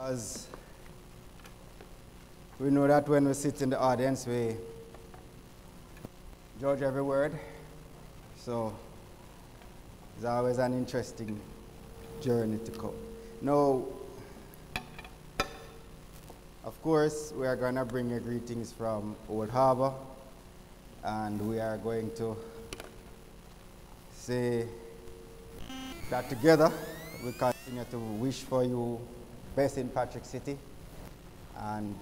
As we know that when we sit in the audience, we judge every word. So it's always an interesting journey to come. Now, of course, we are going to bring you greetings from Old Harbor, and we are going to say that together we continue to wish for you best in Patrick City, and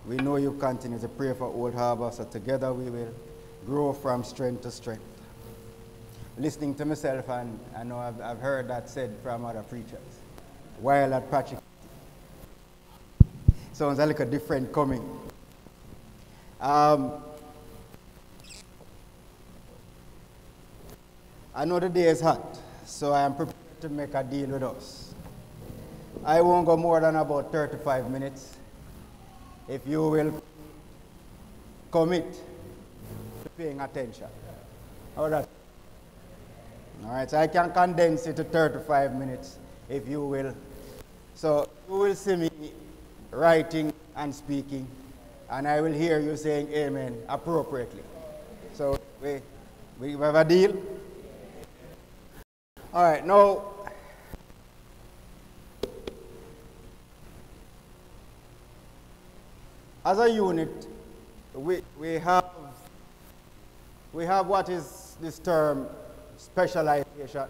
we know you continue to pray for Old Harbor, so together we will grow from strength to strength. Listening to myself, and I know I've heard that said from other preachers, while at Patrick sounds a little different coming. I know the day is hot, so I am prepared to make a deal with us. I won't go more than about 35 minutes. If you will commit to paying attention. How that? All right, so I can condense it to 35 minutes if you will. So you will see me writing and speaking, and I will hear you saying amen appropriately. So we have a deal? All right, now, as a unit, we have what is this term specialization,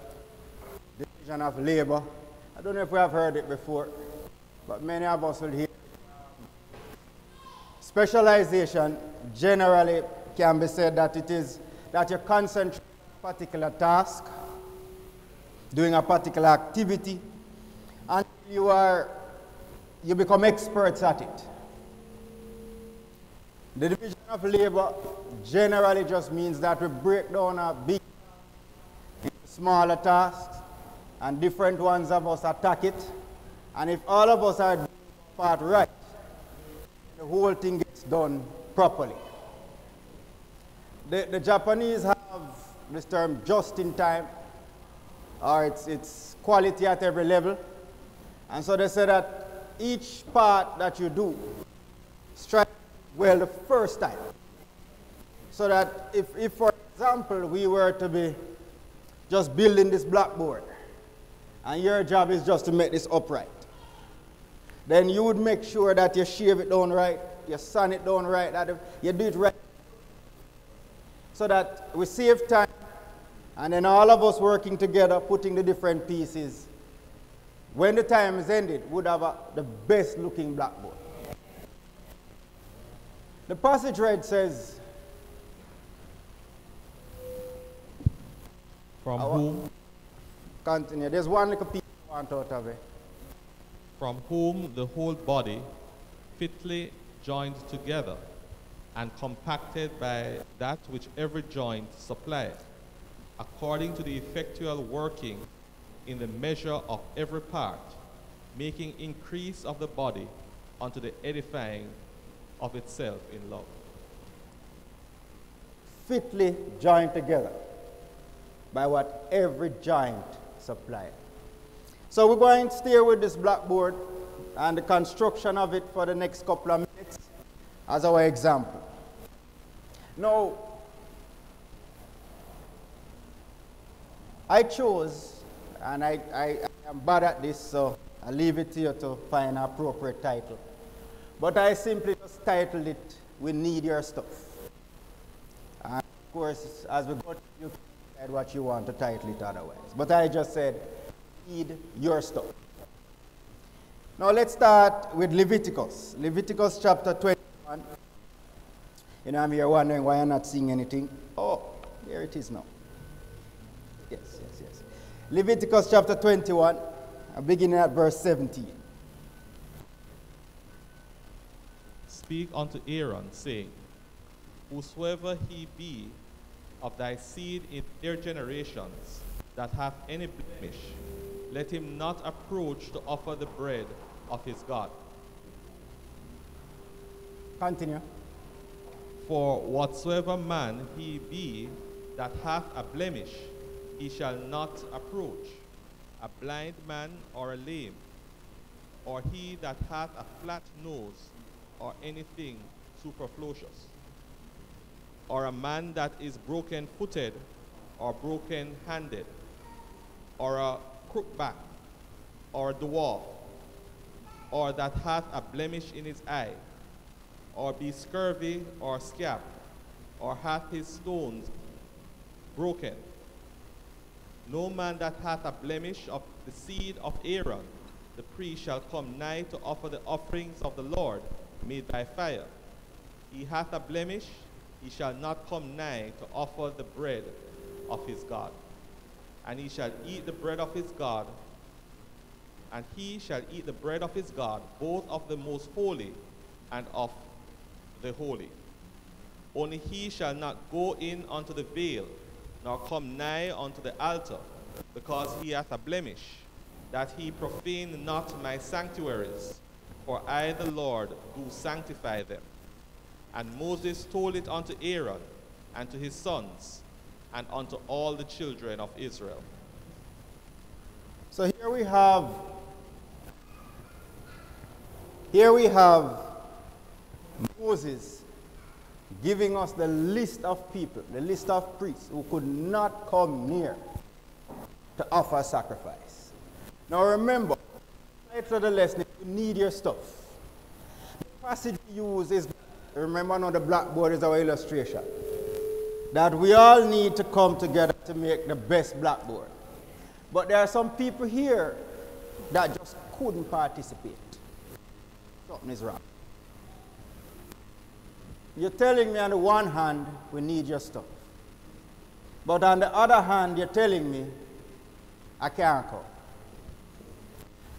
division of labor. I don't know if we have heard it before, but many of us will hear it. Specialization generally can be said that it is that you concentrate on a particular task, doing a particular activity, and you become experts at it. The division of labor generally just means that we break down a big into smaller tasks, and different ones of us attack it. And if all of us are doing our part right, the whole thing gets done properly. The Japanese have this term just in time, or it's quality at every level. And so they say that each part that you do, strike well the first time. So that if for example, we were to be just building this blackboard, and your job is just to make this upright, then you would make sure that you shave it down right, you sand it down right, that you do it right, so that we save time, and then all of us working together, putting the different pieces, when the time is ended, would have the best looking blackboard. The passage read says, from whom? Continue. There's one little piece I want out of it. From whom the whole body, fitly joined together and compacted by that which every joint supplieth, according to the effectual working in the measure of every part, making increase of the body unto the edifying of itself in love. Fitly joined together by what every joint supplies. So we're going to stay with this blackboard and the construction of it for the next couple of minutes as our example. Now, I chose, and I am bad at this, so I leave it to you to find an appropriate title. But I simply just titled it, We Need Your Stuff. And of course, as we go, you can decide what you want to title it otherwise. But I just said, Need Your Stuff. Now let's start with Leviticus. Leviticus chapter 21. You know, I'm here wondering why I'm not seeing anything. Oh, there it is now. Yes. Leviticus chapter 21, beginning at verse 17. Speak unto Aaron, saying, whosoever he be of thy seed in their generations that hath any blemish, let him not approach to offer the bread of his God. Continue. For whatsoever man he be that hath a blemish, he shall not approach, a blind man or a lame, or he that hath a flat nose, or anything superfluous, or a man that is broken-footed, or broken-handed, or a crookback, or a dwarf, or that hath a blemish in his eye, or be scurvy or scab, or hath his stones broken. No man that hath a blemish of the seed of Aaron, the priest shall come nigh to offer the offerings of the Lord made by fire. He hath a blemish, he shall not come nigh to offer the bread of his God. And he shall eat the bread of his God, and he shall eat the bread of his God, both of the most holy and of the holy. Only he shall not go in unto the veil, nor come nigh unto the altar, because he hath a blemish, that he profane not my sanctuaries, for I the Lord do sanctify them. And Moses told it unto Aaron, and to his sons, and unto all the children of Israel. So here we have Moses giving us the list of people, the list of priests who could not come near to offer sacrifice. Now remember, after the lesson, you need your stuff. The passage we use is, remember now the blackboard is our illustration, that we all need to come together to make the best blackboard. But there are some people here that just couldn't participate. Something is wrong. You're telling me on the one hand, we need your stuff. But on the other hand, you're telling me, I can't come.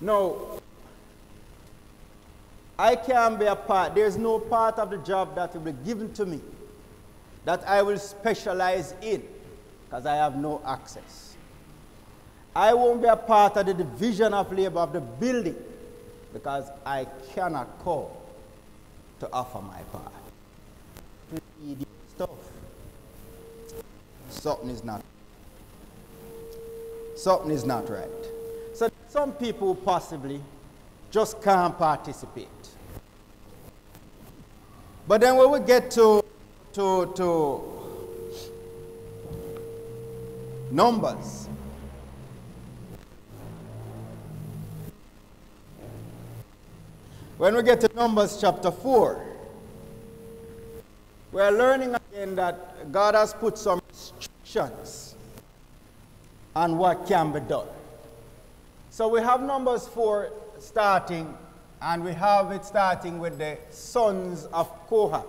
No, I can't be a part. There's no part of the job that will be given to me that I will specialize in, because I have no access. I won't be a part of the division of labor of the building, because I cannot come to offer my part. We need your stuff. Something is not right. So some people possibly just can't participate. But then when we get to Numbers, when we get to Numbers chapter 4, we are learning again that God has put some restrictions on what can be done. So we have Numbers 4 starting, and we have it starting with the sons of Kohath.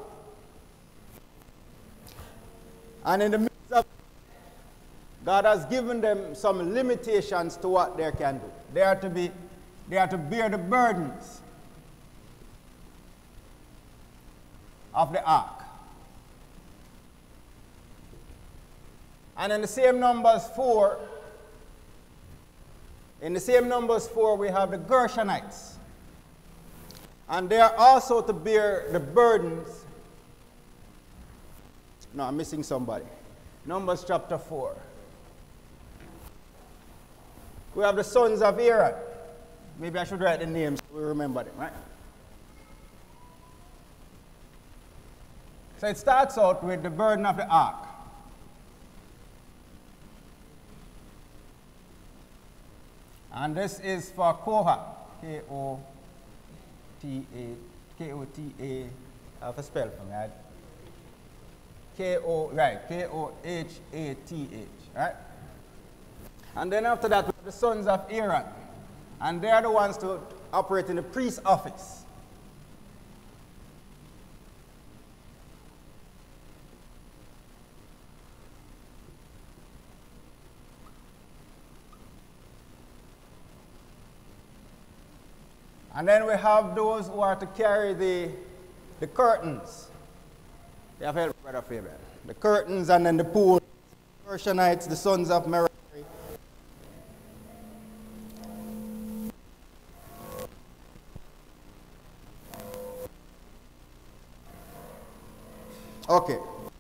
And in the midst of, God has given them some limitations to what they can do. They are to bear the burdens of the ark. And in the same Numbers 4, we have the Gershonites. And they are also to bear the burdens. No, I'm missing somebody. Numbers chapter 4. We have the sons of Aaron. Maybe I should write the names so we remember them, right? So it starts out with the burden of the ark. And this is for Kohath. K-O-T-A, I have a spell for me, right? K-O-H-A-T-H, right? And then after that, we have the sons of Aaron. And they are the ones to operate in the priest's office. And then we have those who are to carry the curtains. They have helped Brother Fabian. The curtains and then the pool. Gershonites, the sons of Merari. Okay.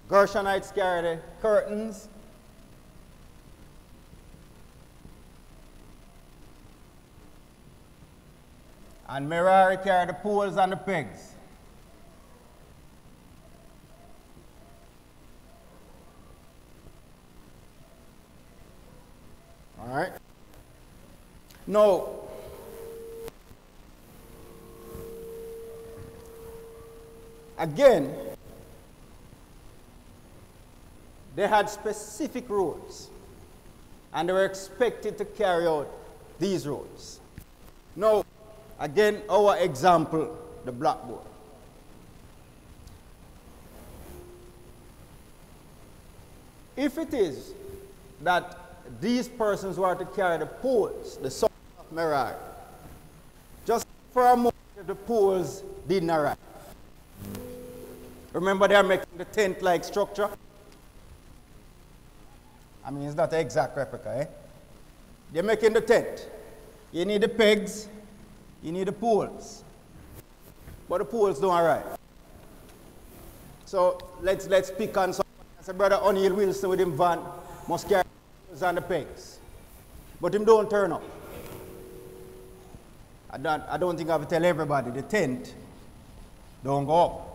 Gershonites carry the curtains. And Merari carried the poles and the pegs. All right. Now, again, they had specific roles, and they were expected to carry out these roles. Now, again, our example, the blackboard. If it is that these persons were to carry the poles, the sons of Merari, just for a moment, the poles didn't arrive. Remember, they are making the tent-like structure. I mean, it's not an exact replica, eh? They're making the tent. You need the pegs, you need the poles. But the poles don't arrive. So let's pick on some. I said, Brother O'Neill Wilson with him van must carry the poles and the pegs. But him don't turn up. I don't think I have to tell everybody the tent don't go up.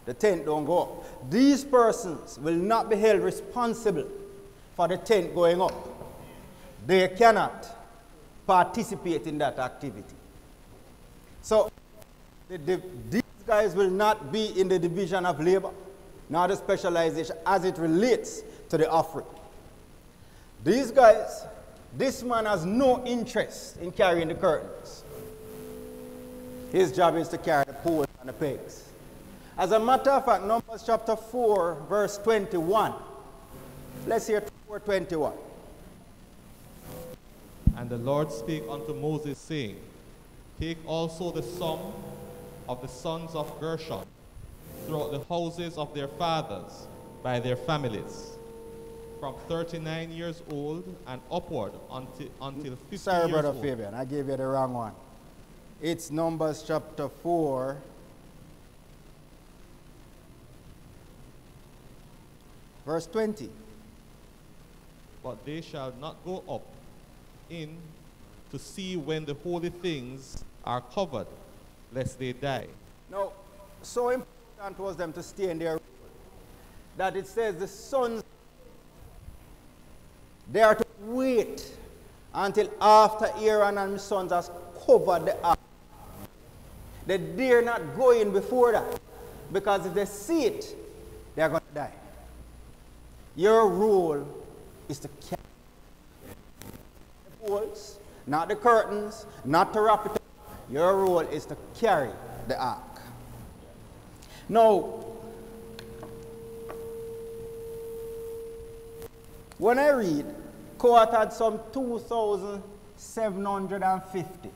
The tent don't go up. These persons will not be held responsible for the tent going up. They cannot participate in that activity. So these guys will not be in the division of labor, nor the specialization as it relates to the offering. These guys, this man has no interest in carrying the curtains. His job is to carry the poles and the pegs. As a matter of fact, Numbers chapter 4, verse 21. Let's hear 4:21. And the Lord spake unto Moses, saying, Take also the sum of the sons of Gershon throughout the houses of their fathers by their families, from 39 years old and upward until 50 Sorry, years Brother old. Fabian, I gave you the wrong one. It's Numbers chapter 4, verse 20. But they shall not go up in to see when the holy things are covered, lest they die. Now, so important was them to stay in their role that it says the sons, they are to wait until after Aaron and his sons has covered the ark. They dare not go in before that, because if they see it, they are going to die. Your role is to carry the poles, not the curtains, not to wrap it up. Your role is to carry the ark. Now, when I read, Kohath had some 2,750,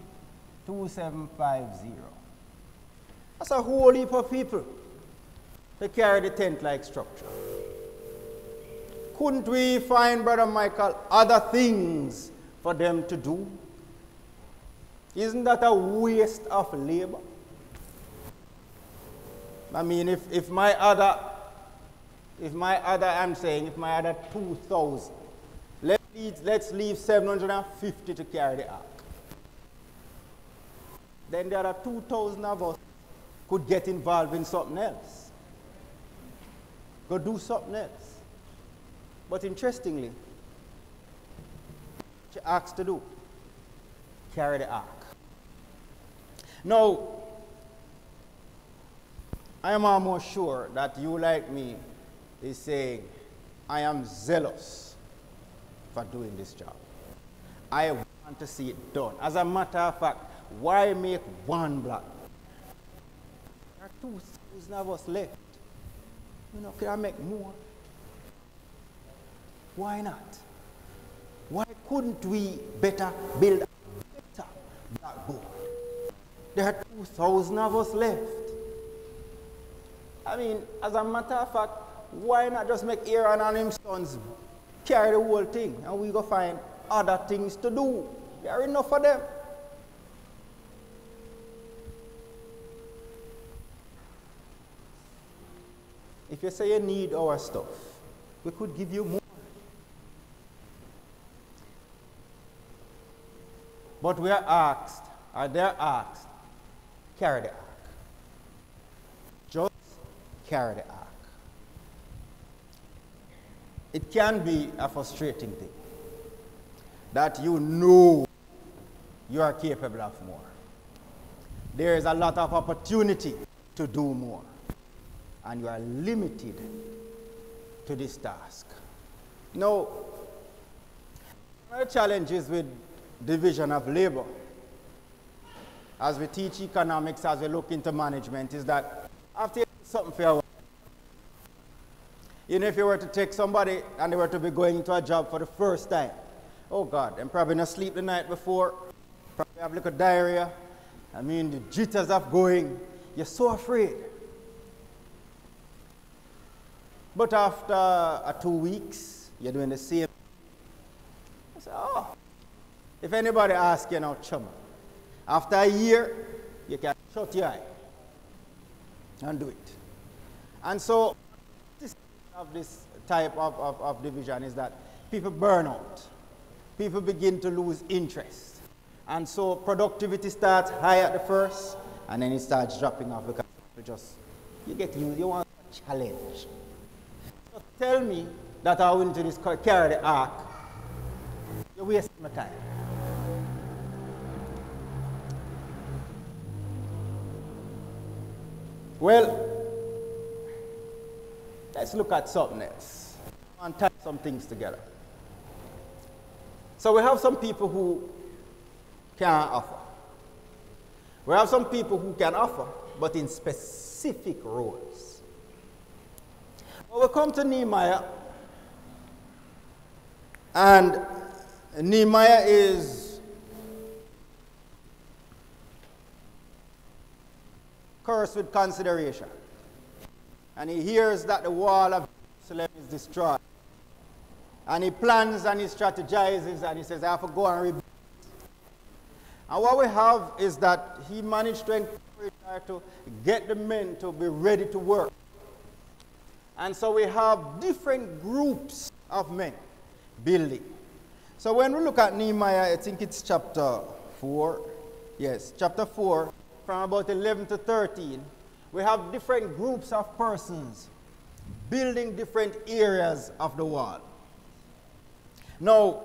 2,750. That's a whole heap of people to carry the tent-like structure. Couldn't we find, Brother Michael, other things for them to do? Isn't that a waste of labor? I mean, if my other 2,000, let's leave 750 to carry the ark. Then there are 2,000 of us could get involved in something else. Go do something else. But interestingly, what you're asked to do, carry the ark. Now, I am almost sure that you, like me, is saying, I am zealous for doing this job. I want to see it done. As a matter of fact, why make one block? There are 2,000 of us left. You know, can I make more? Why not? Why couldn't we better build a better blackboard? There are 2,000 of us left. I mean, as a matter of fact, why not just make Aaron and his sons carry the whole thing and we go find other things to do? There are enough for them. If you say you need our stuff, we could give you more. But we are asked or they're asked, carry the ark. Just carry the ark. It can be a frustrating thing that you know you are capable of more. There is a lot of opportunity to do more, and you are limited to this task. Now, one of the challenges with division of labor, as we teach economics, as we look into management, is that after you do something for a while, even if you were to take somebody and they were to be going into a job for the first time, oh God, and probably not sleep the night before, probably have a little diarrhea. I mean, the jitters of going, you're so afraid. But after 2 weeks, you're doing the same. I say, oh, if anybody asks you now, chum, after a year, you can shut your eye and do it. And so, of this type of division is that people burn out. People begin to lose interest. And so productivity starts high at the first, and then it starts dropping off because you get used, you want a challenge. So tell me that I went to this carry the ark, you're wasting my time. Well, let's look at something else and tie some things together. So we have some people who can offer. We have some people who can offer, but in specific roles. Well, we come to Nehemiah, and Nehemiah is cursed with consideration. And he hears that the wall of Jerusalem is destroyed. And he plans and he strategizes and he says, I have to go and rebuild. And what we have is that he managed to encourage her to get the men to be ready to work. And so we have different groups of men building. So when we look at Nehemiah, I think it's chapter 4. Yes, chapter 4, from about 11 to 13. We have different groups of persons building different areas of the wall. Now,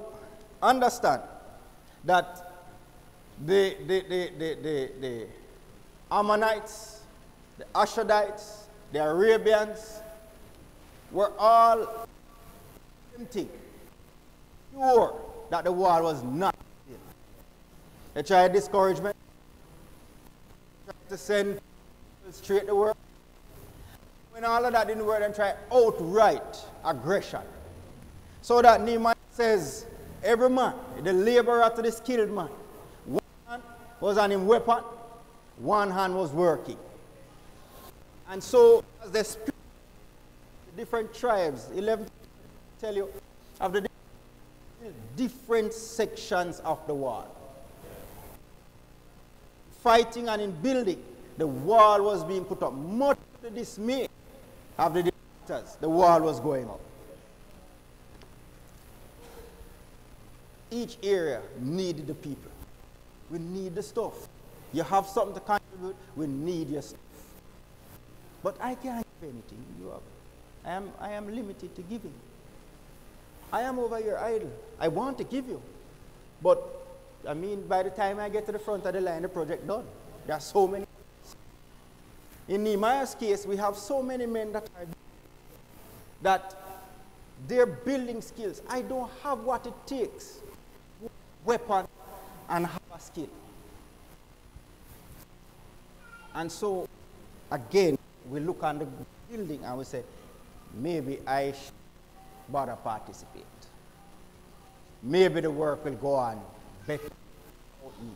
understand that the Ammonites, the Ashdodites, the Arabians were all tempting, sure that the wall was not built. They tried discouragement, tried to send straight to work. When all of that didn't work, they tried outright aggression. So that Nehemiah says, every man, the laborer to the skilled man, one hand was on his weapon, one hand was working. And so, as they split the different tribes, 11 tell you of the different sections of the wall. Fighting and in building, the wall was being put up. Much to the dismay of the defenders, the wall was going up. Each area needed the people. We need the stuff. You have something to contribute, we need your stuff. But I can't give anything. You have. I am limited to giving. I am over here idle. I want to give you. But, I mean, by the time I get to the front of the line, the project done. There are so many. In Nehemiah's case, we have so many men that their building skills, I don't have what it takes. Weapon and have a skill. And so, again, we look on the building and we say, maybe I should bother participate. Maybe the work will go on better without me.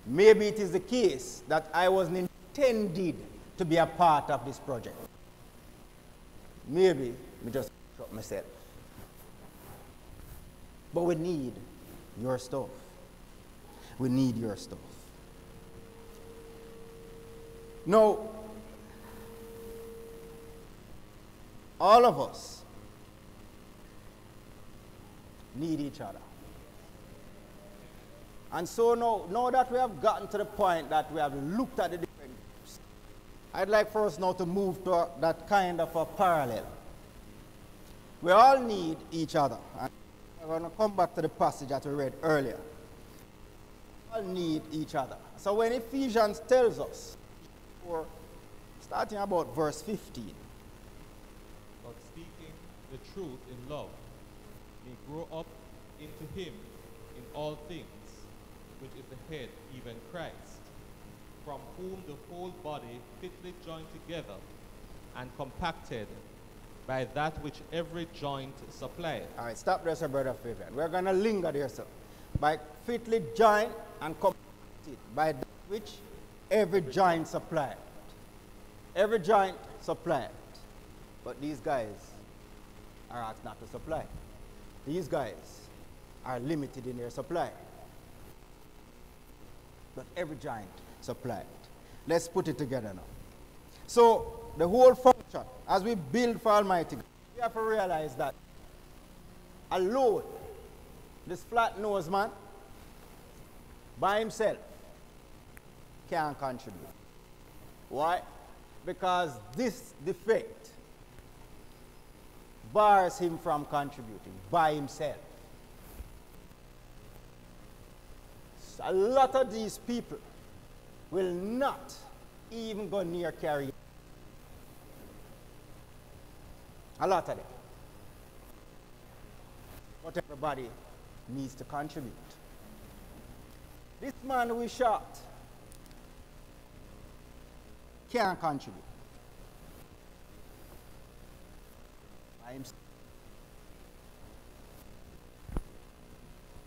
Maybe it is the case that I wasn't intended to be a part of this project. Maybe I just shot myself. But we need your stuff. We need your stuff. Now, all of us need each other. And so now that we have gotten to the point that we have looked at the different groups, I'd like for us now to move to that kind of a parallel. We all need each other. And I'm going to come back to the passage that we read earlier. We all need each other. So when Ephesians tells us, starting about verse 15, but speaking the truth in love, may grow up into him in all things, which is the head, even Christ, from whom the whole body fitly joined together and compacted by that which every joint supplieth. All right, stop there, sir, Brother Fabian. We're going to linger there, sir. By fitly joined and compacted by that which every joint supplied. Every joint supplied. But these guys are asked not to supply. These guys are limited in their supply. But every joint supplied. Let's put it together now. So, the whole function, as we build for Almighty God, we have to realize that alone, this flat-nosed man, by himself, can't contribute. Why? Because this defect bars him from contributing by himself. A lot of these people will not even go near carrying. A lot of them. But everybody needs to contribute. This man we shot can't contribute.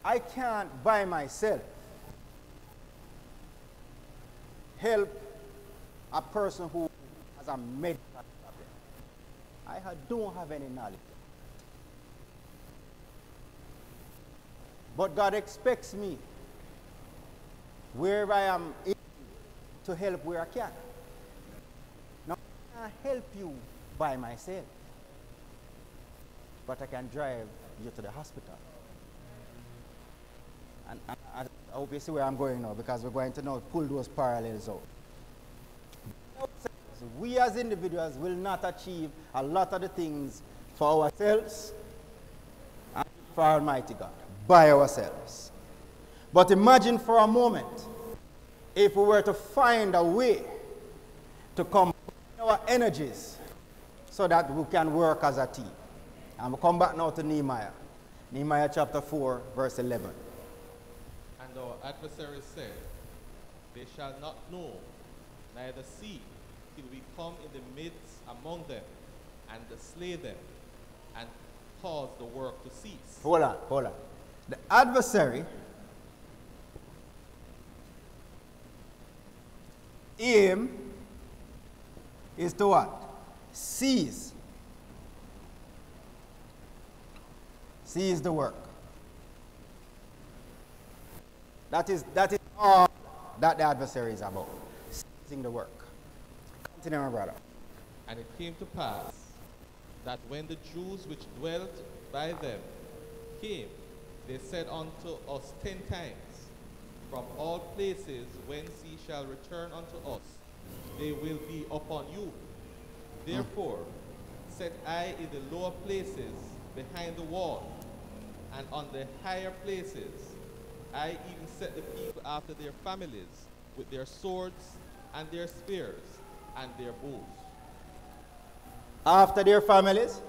I can't by myself help a person who has a medical problem. I don't have any knowledge. But God expects me, where I am, to help where I can. Now, I can't help you by myself, but I can drive you to the hospital. And I hope you see where I'm going now, because we're going to now pull those parallels out. We as individuals will not achieve a lot of the things for ourselves and for Almighty God, by ourselves. But imagine for a moment if we were to find a way to combine our energies so that we can work as a team. And we'll come back now to Nehemiah. Nehemiah chapter 4, verse 11. And our adversaries said, they shall not know, neither see, till we come in the midst among them, and slay them, and cause the work to cease. Hold on. The adversary aim is to what? Seize. Seize the work. That is all that the adversary is about. Seizing the work. Continue, my brother. And it came to pass that when the Jews which dwelt by them came, they said unto us 10 times, from all places whence ye shall return unto us, they will be upon you. Therefore set I in the lower places behind the wall, and on the higher places I even set the people after their families, with their swords and their spears and their bows. After their families?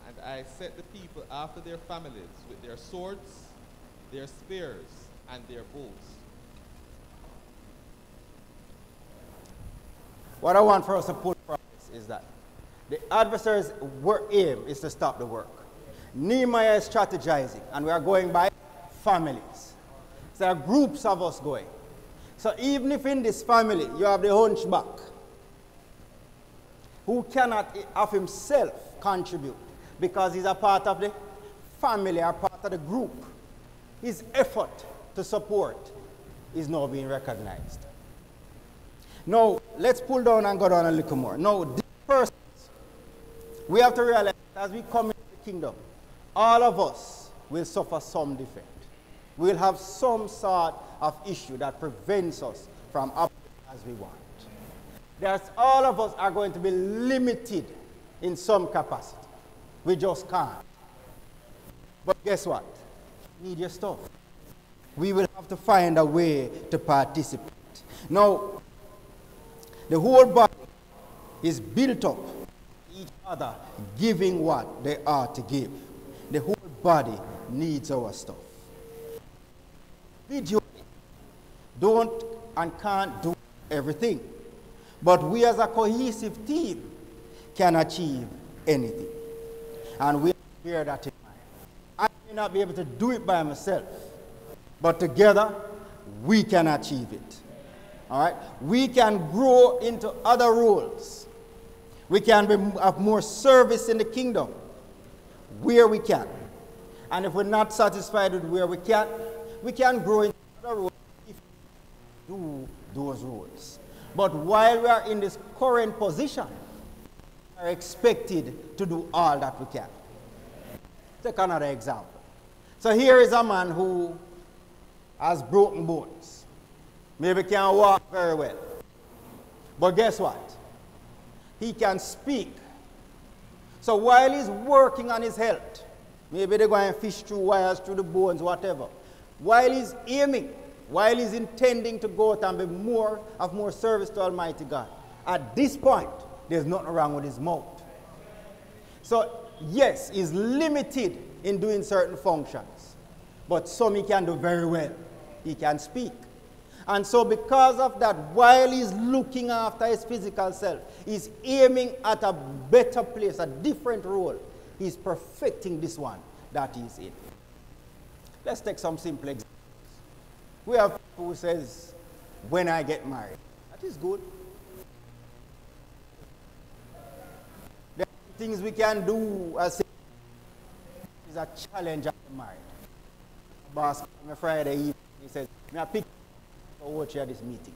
And I set the people after their families, with their swords, their spears, and their bows. What I want for us to pull from this is that the adversary's aim is to stop the work. Nehemiah is strategizing, and we are going by families. So there are groups of us going. So even if in this family you have the hunchback, who cannot of himself contribute because he's a part of the family or part of the group, his effort to support is now being recognized. Now, let's pull down and go down a little more. Now, these persons, we have to realize as we come into the kingdom, all of us will suffer some defect. We'll have some sort of issue that prevents us from operating as we want. All of us are going to be limited in some capacity. We just can't. But guess what? You need your stuff. We will have to find a way to participate. Now, the whole body is built up, each other giving what they are to give. The whole body needs our stuff. Individually, don't and can't do everything. But we as a cohesive team can achieve anything. And we have to bear that in mind. I may not be able to do it by myself, but together we can achieve it. All right? We can grow into other roles. We can have more service in the kingdom where we can. And if we're not satisfied with where we can grow into other roles if we do those roles. But while we are in this current position, we are expected to do all that we can. Take another example. So here is a man who has broken bones. Maybe can't walk very well. But guess what? He can speak. So while he's working on his health, maybe they're going to fish through wires, through the bones, whatever. While he's aiming, while he's intending to go out and be more service to Almighty God, at this point, there's nothing wrong with his mouth. So, yes, he's limited in doing certain functions, but some he can do very well. He can speak. And so because of that, while he's looking after his physical self, he's aiming at a better place, a different role. He's perfecting this one that he's in. Let's take some simple examples. We have people who says, when I get married. That is good. There are things we can do as is a challenge after married. Boss on a Friday evening, he says, may I pick for watch here this meeting.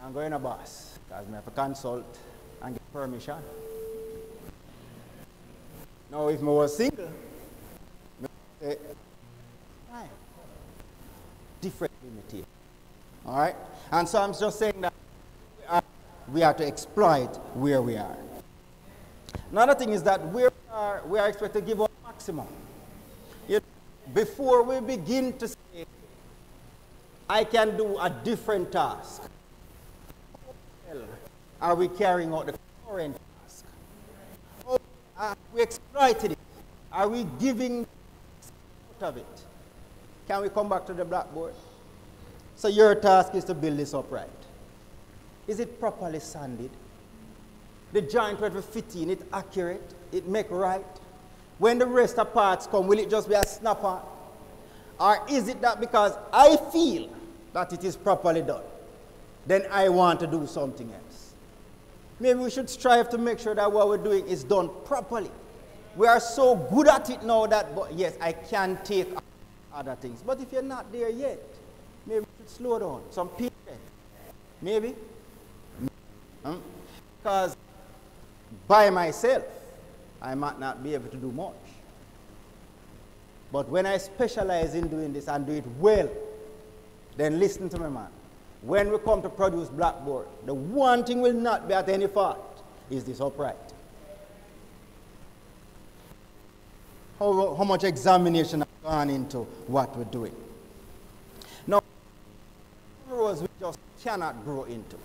I'm going to boss, because I have to consult and get permission. Now if I was single, I say, fine. Different limitation. All right? And so I'm just saying that we are to exploit where we are. Another thing is that we are expected to give our maximum. Before we begin to say, I can do a different task, how well are we carrying out the current task? How are we exploited it? Are we giving out of it? Can we come back to the blackboard? So your task is to build this upright. Is it properly sanded? The joint where we fit in, it accurate? It make right? When the rest of parts come, will it just be a snapper? Or is it that because I feel that it is properly done, then I want to do something else? Maybe we should strive to make sure that what we're doing is done properly. We are so good at it now that, but yes, I can take other things. But if you're not there yet, maybe we should slow down. Some patience. Maybe. Because by myself, I might not be able to do much. But when I specialize in doing this and do it well, then listen to me, man. When we come to produce blackboard, the one thing will not be at any fault is this upright. How much examination has gone into what we're doing. Now, roles we just cannot grow into.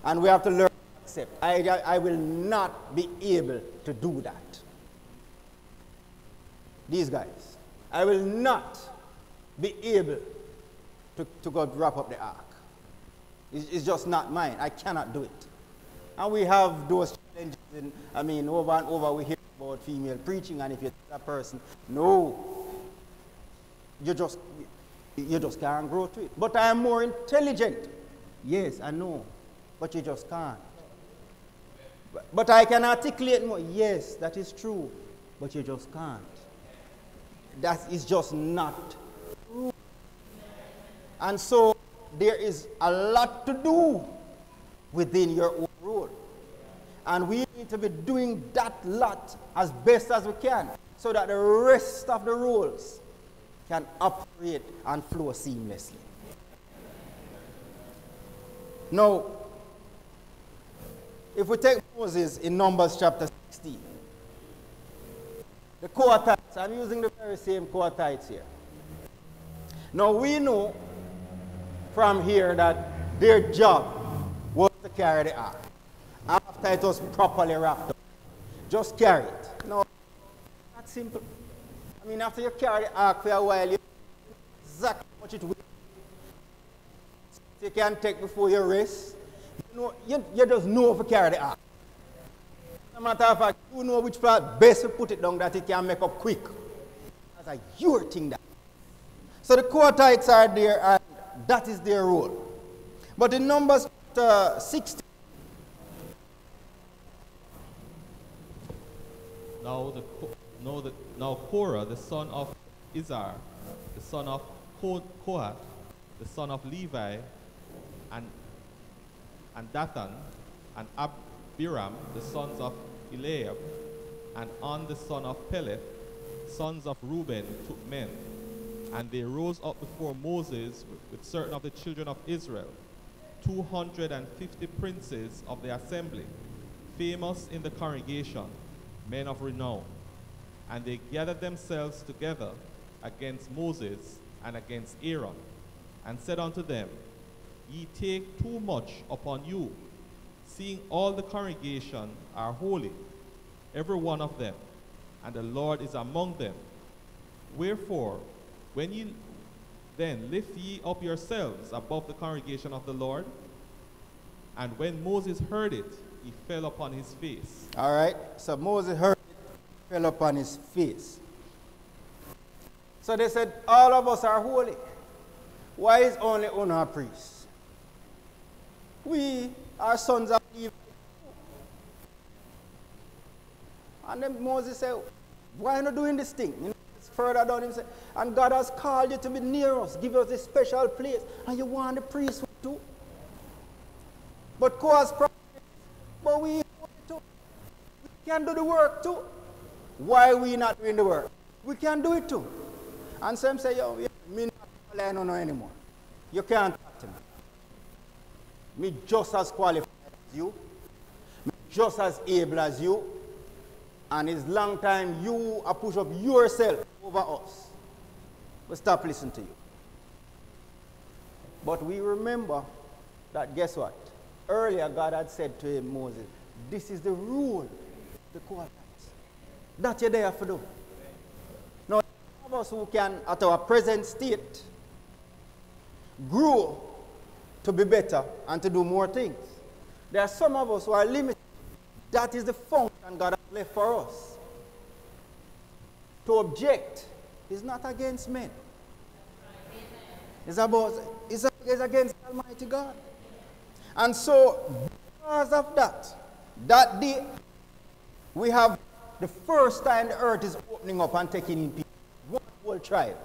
And we have to learn to accept. I will not be able to do that. These guys, I will not be able to go wrap up the ark. It's just not mine. I cannot do it. And we have those challenges. Over and over we hear about female preaching, and if you're that person, no, you just can't grow to it. But I am more intelligent. Yes, I know, but you just can't. But I can articulate more. Yes, that is true, but you just can't. That is just not true. And so there is a lot to do within your own role. And we need to be doing that lot as best as we can so that the rest of the roles can operate and flow seamlessly. Now, if we take Moses in Numbers chapter 16, the Kohathites, I'm using the very same Kohathites here. Now we know from here that their job was to carry the ark. After it was properly wrapped up, just carry it. No, that's simple. I mean, after you carry the ark for a while, you know exactly how much it weighs. You can take before you rest. You just know if you carry the ark. As a matter of fact, you know which part best to put it down that it can make up quick. That's a your thing that. So the Kohathites are there, and that is their role. But in Numbers 16, now Korah, the son of Izhar, the son of Kohath, the son of Levi, and Dathan, and Abiram, the sons of Eliab, and On, the son of Peleth, sons of Reuben, took men. And they rose up before Moses with certain of the children of Israel, 250 princes of the assembly, famous in the congregation, men of renown. And they gathered themselves together against Moses and against Aaron, and said unto them, Ye take too much upon you, seeing all the congregation are holy, every one of them, and the Lord is among them. Wherefore, when ye then lift ye up yourselves above the congregation of the Lord. And when Moses heard it, he fell upon his face. All right, so Moses heard it, fell upon his face. So they said, all of us are holy. Why is only Unnah a priest? We are sons of Levi. And then Moses said, why are you not doing this thing? You know, further down, he said, and God has called you to be near us, give us a special place, and you want the priest too. But Korah's problem is, but we too. We can do the work too. Why are we not doing the work? We can do it too. And some say, yo, me not know anymore. You can't talk to me. Me just as qualified as you, me just as able as you, and it's long time you are push up yourself over us. We'll stop listening to you. But we remember that, guess what? Earlier God had said to him, Moses, this is the rule, the Kohathites. That you're there for do. Now, some of us who can, at our present state, grow to be better and to do more things. There are some of us who are limited. That is the function God has left for us. To object is not against men. It's against Almighty God. And so, because of that day, we have the first time the earth is opening up and taking in people. One whole tribe.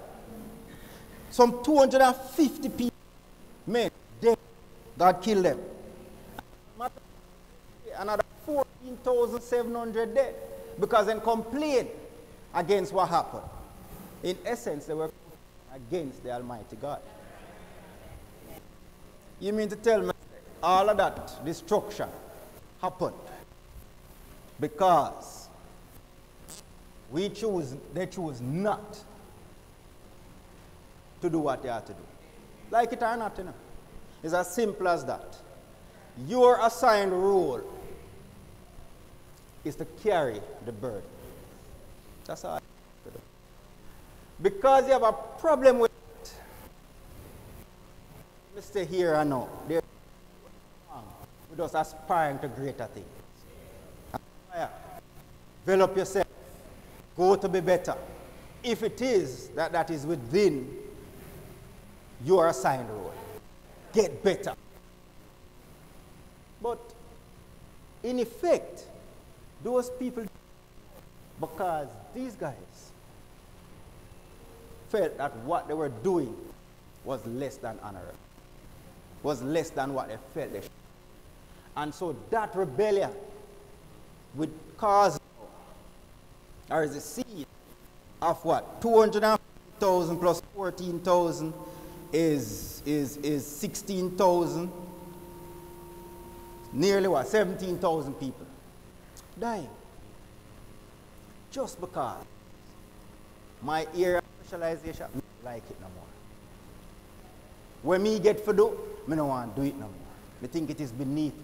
Some 250 people, men, dead. God killed them. Another 14,700 dead because they complained against what happened. In essence, they were against the Almighty God. You mean to tell me all of that destruction happened because they choose not to do what they have to do. Like it or not, you know. It's as simple as that. Your assigned role is to carry the burden. That's how I do it. Because you have a problem with it, let's stay here and now. We're just aspiring to greater things. Develop yourself. Go to be better. If it is that is within your assigned role, get better. But in effect, those people, because these guys felt that what they were doing was less than honorable, was less than what they felt they should. And so that rebellion would cause, or is a seed of what? 250,000 plus 14,000 is 16,000. Nearly what? 17,000 people dying. Just because my area of specialization, I don't like it no more. When me get for do, I don't want to do it no more. I think it is beneath me.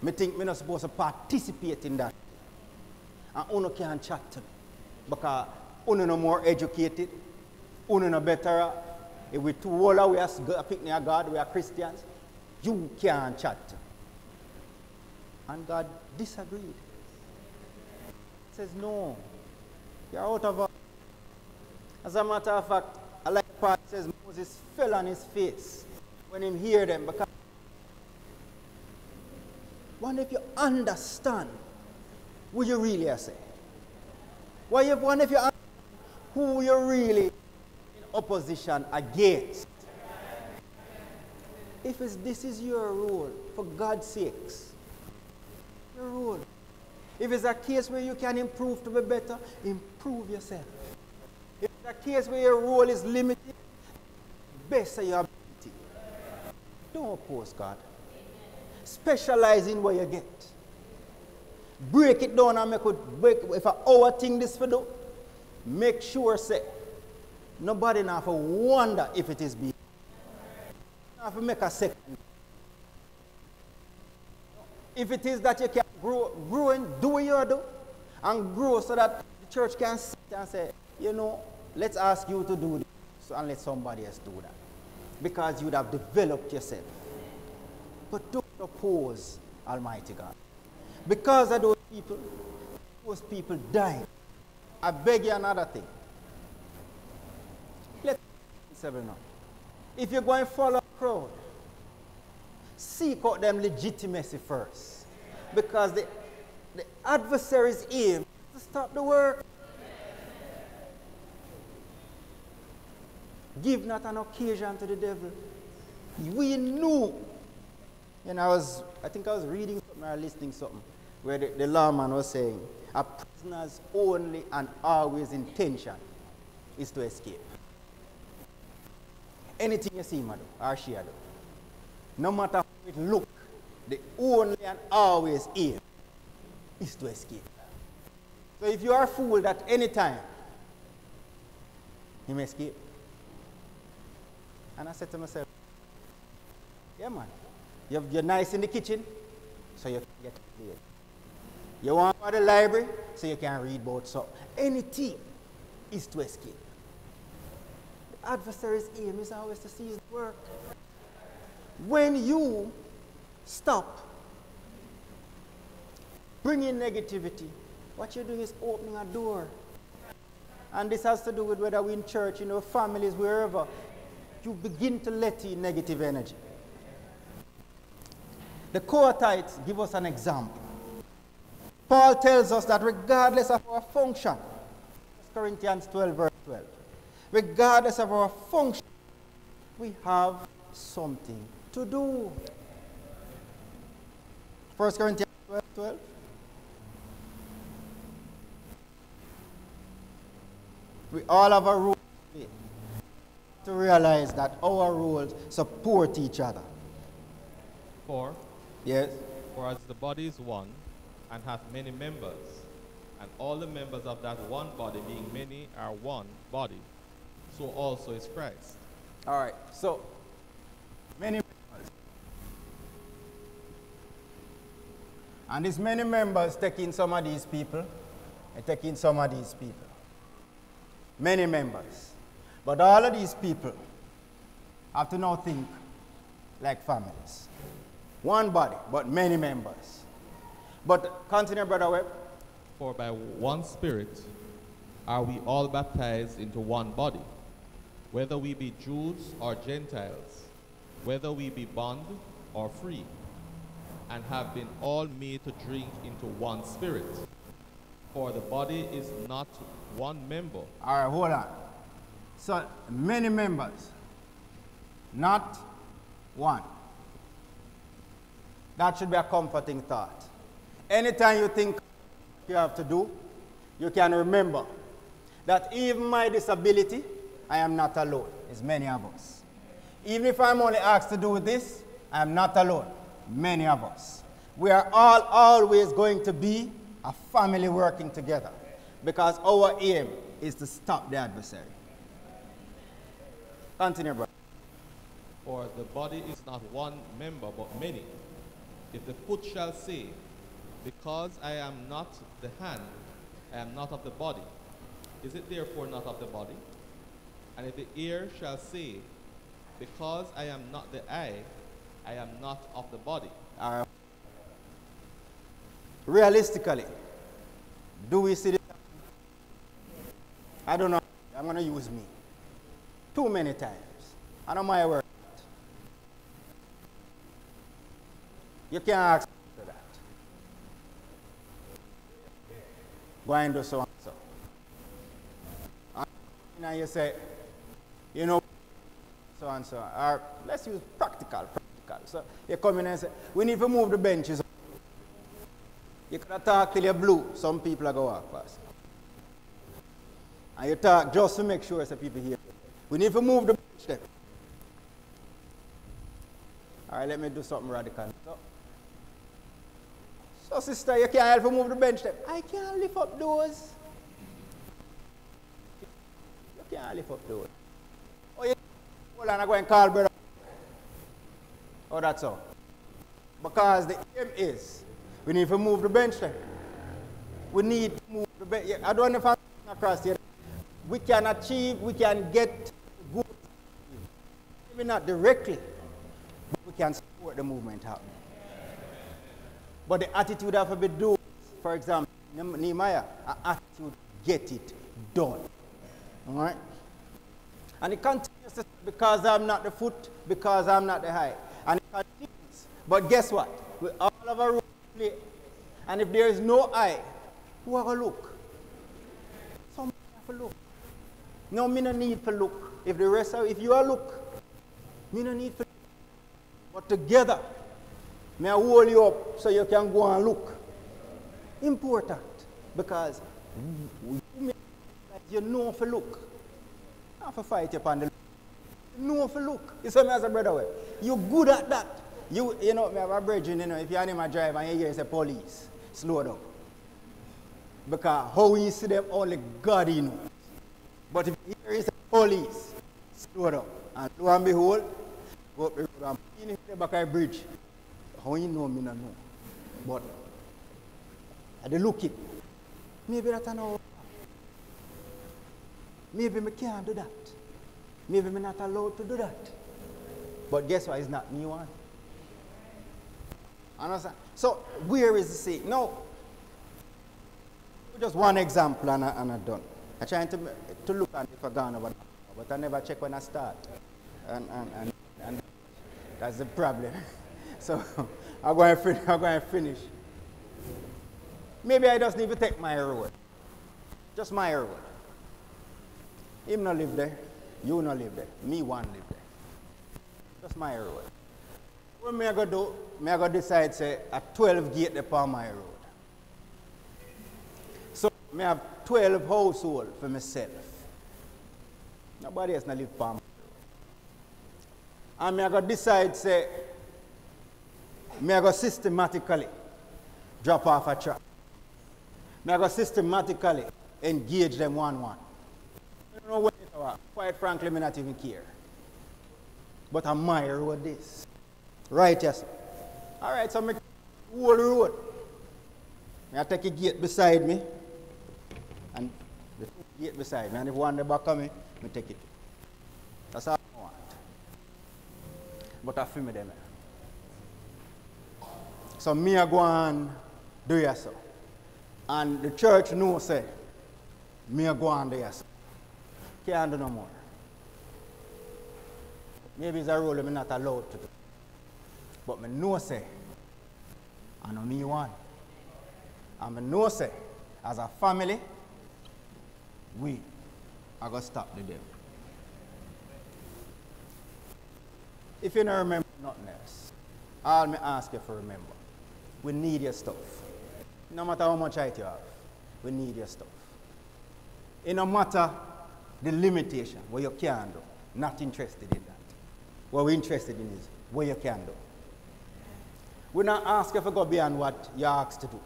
I think I'm not supposed to participate in that. And uno can't chat to me. Because uno no more educated, uno no better. If we too old, we are picking a God, we are Christians, you can't chat to me. And God disagreed. He says, no, you're out of order. As a matter of fact, I like the part that says Moses fell on his face when he heard them. Because wonder if you understand what you really are saying. Wonder if you understand who you're really in opposition against. If this is your role, for God's sakes, your role. If it's a case where you can improve to be better, improve yourself. If it's a case where your role is limited, best of your ability. Don't oppose God. Specialize in what you get. Break it down and make it break. If an hour thing this for do, make sure say nobody now for wonder if it is being. Now for make a second. If it is that you can grow and do what you do, and grow so that the church can sit and say, you know, let's ask you to do this, and let somebody else do that. Because you would have developed yourself. But don't oppose Almighty God. Because of those people died. I beg you another thing. Let's now. If you're going to follow a crowd, seek out them legitimacy first. Because the adversary's aim is to stop the work. Give not an occasion to the devil. We knew. And I think I was reading something or listening something where the lawman was saying, a prisoner's only and always intention is to escape. Anything you see him do, or she do, no matter how it look, the only and always aim is to escape. So if you are fooled at any time, he may escape. And I said to myself, yeah man, you're nice in the kitchen, so you can get paid. You want to go to the library, so you can read about something. Anything is to escape. The adversary's aim is always to seize the work. When you stop bringing negativity, what you're doing is opening a door. And this has to do with whether we're in church, in our families, wherever. You begin to let in negative energy. The Kohathites give us an example. Paul tells us that regardless of our function, 1 Corinthians 12 verse 12, regardless of our function, we have something to do. 1 Corinthians 12. We all have a role to realize that our roles support each other. Yes. For as the body is one, and hath many members, and all the members of that one body, being many, are one body, so also is Christ. All right, so many members. And these many members take in some of these people, and take in some of these people. Many members. But all of these people have to now think like families. One body, but many members. But continue, Brother Webb. For by one Spirit are we all baptized into one body, whether we be Jews or Gentiles, whether we be bond or free, and have been all made to drink into one Spirit. For the body is not one member. All right, hold on. So, many members, not one. That should be a comforting thought. Anytime you think you have to do, you can remember that even my disability, I am not alone. It's many of us. Even if I'm only asked to do this, I am not alone. Many of us. We are all always going to be a family working together because our aim is to stop the adversary. Continue, brother. For the body is not one member, but many. If the foot shall say, because I am not the hand, I am not of the body, is it therefore not of the body? And if the ear shall say, because I am not the eye, I am not of the body. Realistically, do we see this? I don't know. I'm going to use me. Too many times. I don't mind word. You can't ask for that. Go and do so and so. Now you say, you know, so and so. Or let's use practical. So you come in and say, we need to move the benches. You can talk till you're blue. Some people are going to walk past. And you talk just to make sure that people hear. We need to move the bench then. All right, let me do something radical. So sister, you can't help me move the bench then. I can't lift up those. You can't lift up those. Oh, you hold on, I'm going to call brother. Oh, that's all. Because the aim is, we need to move the bench then. We need to move the bench. I don't know if I'm across here. We can achieve, we can get good. Maybe not directly, but we can support the movement happening. But the attitude have to be done. For example, Nehemiah, an attitude, get it done. All right? And it continues to say, because I'm not the foot, because I'm not the eye. And it continues. But guess what? We all have a role to play. And if there is no eye, who are going to look? Somebody have to look. No, me no need to look. If the rest are, if you are look, me no need to look. But together, may I hold you up so you can go and look. Important. Because you know if you look. Not for fight upon the look. You know if you look. You say me as a brother way. You're good at that. You know, me have a brethren, you know, if you are in my drive and you hear say police, slow down. Because how you see them, only God knows. But if you hear say police, slow down. And lo and behold, go up the road and in the back of the bridge. How you know me not know. But I dey look it. Maybe that's an hour. Maybe I can't do that. Maybe I'm not allowed to do that. But guess what? It's not me one. Understand? So where is the saying? No. Just one example and I'm done. I'm trying to look at if I gone over, but I never check when I start. And that's the problem. So I'm going to finish. Maybe I just need to take my road. Just my road. Him not live there. You not live there. Me one live there. Just my road. What me I go do? Me I go decide say a 12 gate upon my road. So me have 12 household for myself. Nobody else not live upon my road. And me I go decide say me I go systematically drop off a truck. Me I go systematically engage them one-one. I don't know what it is. Quite frankly, me not even care. But I'm my road this. Right, yes. All right, so me whole road. I take a gate beside me. And the gate beside me. And if one the back of me, I take it. That's all I want. But I feel me them. So me I go and do it so. And the church knows say, me I go and do it so. Can't do no more. Maybe it's a role I'm not allowed to do. But I know say, I know me one. And I know say, as a family, we are going to stop the devil. If you don't remember nothing else, all me ask you for remember. We need your stuff. No matter how much height you have, we need your stuff. It no matter the limitation, what you can do. Not interested in that. What we're interested in is what you can do. We're not asking for go beyond what you're asked to do.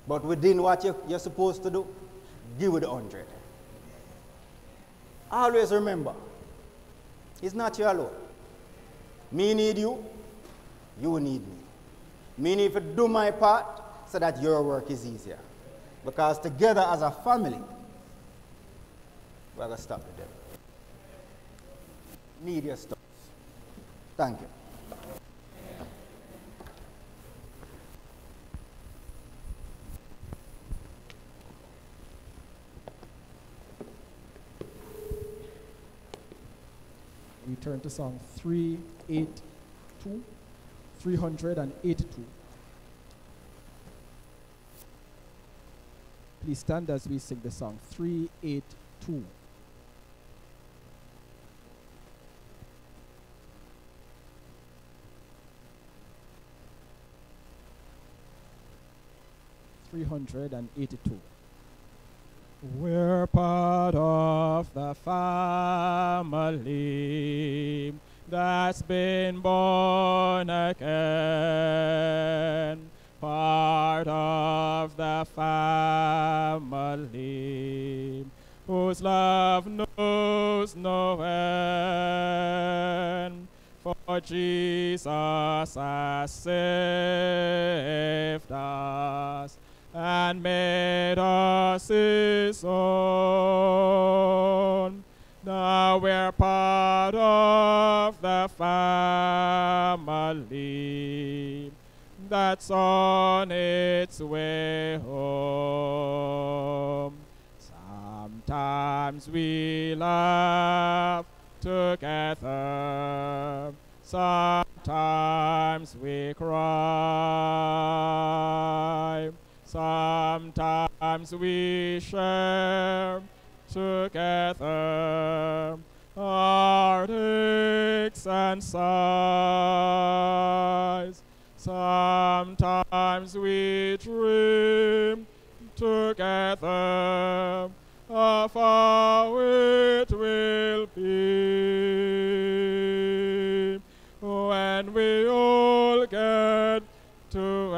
But within what you're supposed to do, give it 100. Always remember, it's not you alone. Me need you, you need me. Me need to do my part so that your work is easier. Because together as a family, we're going to stop the devil. Need your stuff. Thank you. We turn to song 382. 382. Please stand as we sing the song 382. We're part of the family that's been born again. Part of the family whose love knows no end. For Jesus has saved us and made us his own. Now we're part of the family that's on its way home. Sometimes we laugh together, sometimes we cry, sometimes we share together heartaches and sighs. Sometimes we dream together of how it will be when we all get to